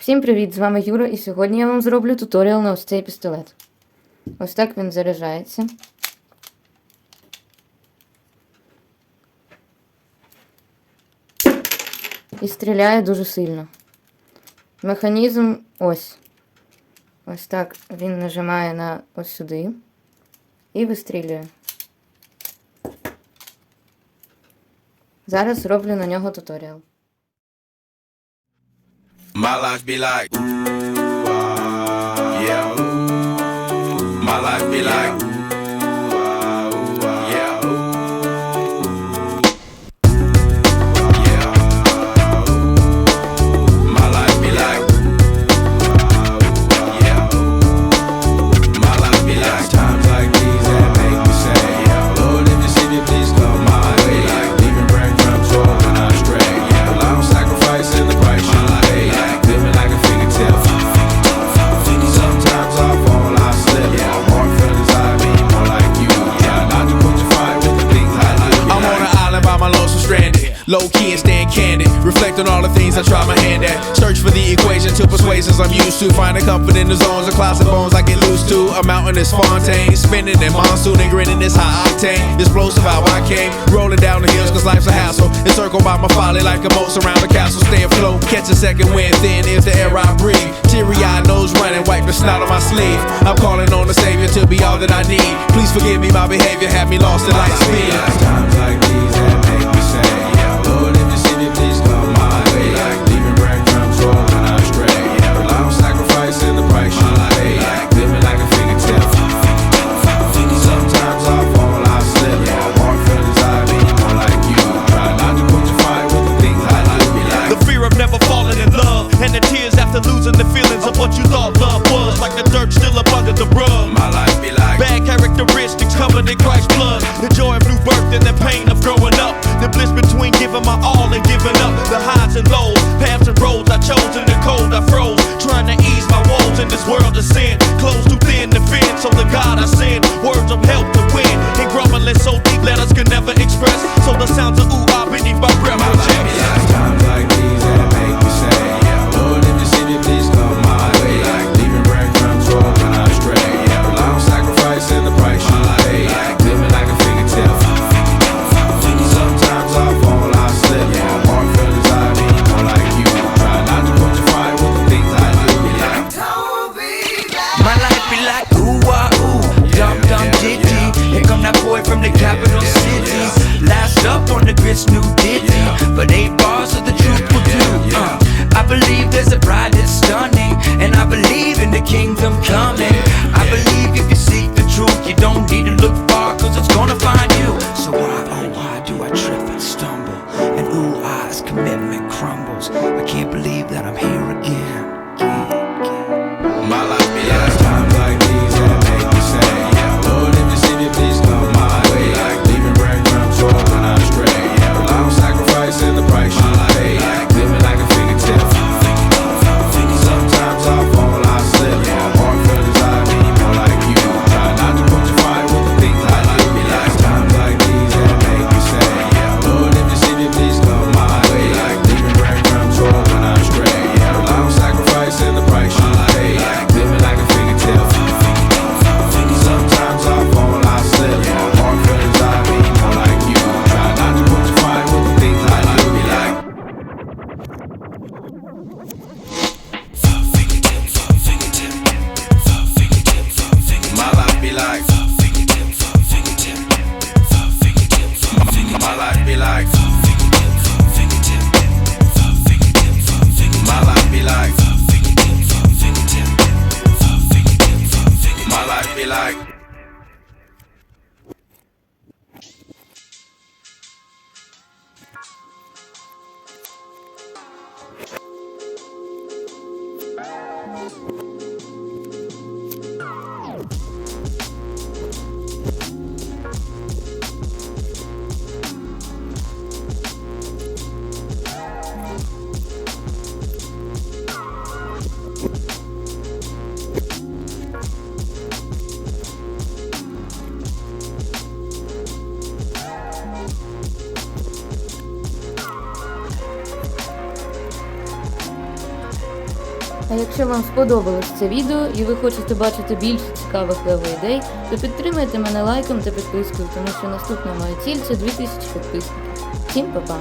Всім привіт! З вами Юра, і сьогодні я вам зроблю туторіал на ось цей пістолет. Ось так він заряджається. І стріляє дуже сильно. Механізм ось. Ось так він нажимає на ось сюди і вистрілює. Зараз зроблю на нього туторіал. My life be like, ooh, yeah, ooh. My life be like, ooh, yeah, ooh. Yeah, ooh. My life be like, ooh, yeah, ooh. My life be like times like these that make me say, yeah, Lord, if you see me, please come my way. Like leaving breadcrumbs all when I stray. Yeah, well, I'm sacrificing the price you pay. Living like a fingertip. Sometimes I fall, I slip. Yeah, more feelings I be more like you. Yeah, not to put your fire with the things I do. I'm on an island by my lonesome stranded. Low key and staying candid. Reflect on all the things I try my hand at. Search for the equation to persuasions I'm used to. Finding comfort in the zones of closet bones I get loose to. A mountain is Fontaine. Spinning in monsoon and grinning this high octane. Explosive how I came. Rolling down the hills cause life's a hassle. Encircled by my folly like a moat around the castle. Stay afloat. Catch a second wind thin is the air I breathe. Teary-eyed nose running. Wipe the snot on my sleeve. I'm calling on the Savior to be all that I need. Please forgive me my behavior. Have me lost in light speed. Times like these that make me say, yeah, Lord, if you see me, please come my way. Like leaving breadcrumbs all when I stray. Yeah, well, I'm sacrificing the price you pay. Like living like a fingertip. Sometimes I fall, I slip. Yeah, more feelings I be more like you. Try not to put your fire with the things I do. Be like the fear of never falling in love, and the tears after losing the feelings of what you thought love was. Like the dirt still up under the rug. my life be like. Bad characteristics covered in Christ's blood. The joy of new birth and the pain of growing up. The bliss between giving my all and giving up. The highs and lows, paths and roads I chose. In the cold I froze, trying to ease my woes in this world of sin. Close too thin to fin, so the God I send words of help to win. And grumbling so deep letters can never express. So the sounds of ooh ah beneath my breath My life be like times like these that make me say, yeah, Lord, if you see me, please come my way. Like leaving breadcrumbs all when I stray. Yeah, well, I'm sacrificing the price you pay. Like living like a fingertip. Sometimes I fall, I slip. Yeah, more feelings I be more like you. Try not to put your fire with the things I do. Be like, My life be like ooh ah ooh, dum dum ditty. Here come that boy from the capital city. Last up on the grits, new ditty. But 8 bars of the truth will do. I believe there's a bride that's stunning, and I believe in the kingdom coming. I believe if you seek the truth, you don't need to look far, cause it's gonna find you. So why, oh why do I trip and stumble? And ooh ah's commitment crumbles. I can't believe that I'm here again. my life be like times like these that make me say, yeah, Lord, if you see me, please come my way. Like leaving breadcrumbs all when I stray. Yeah, well, I'm sacrificing the price you pay. Like living like a fingertip. Sometimes I fall, I slip. Yeah, more feelings I be more like you. Try not to put your fire with the things I do. Be like times like these that make me say, yeah, Lord, if you see me, please come my way. Like leaving breadcrumbs all when I stray. Yeah, well, I'm sacrificing the price you pay. Like living like a fingertip. Sometimes I fall, I slip. Yeah, more feelings I be more like you. Try not to put your fire with the things I do. Be like. My life be like. My life be like. My life be like. My life be like. А якщо вам сподобалось це відео і ви хочете бачити більше цікавих лево-ідей, то підтримайте мене лайком та підпискою, тому що наступна моя ціль – це 2000 підписників. Всім па-па!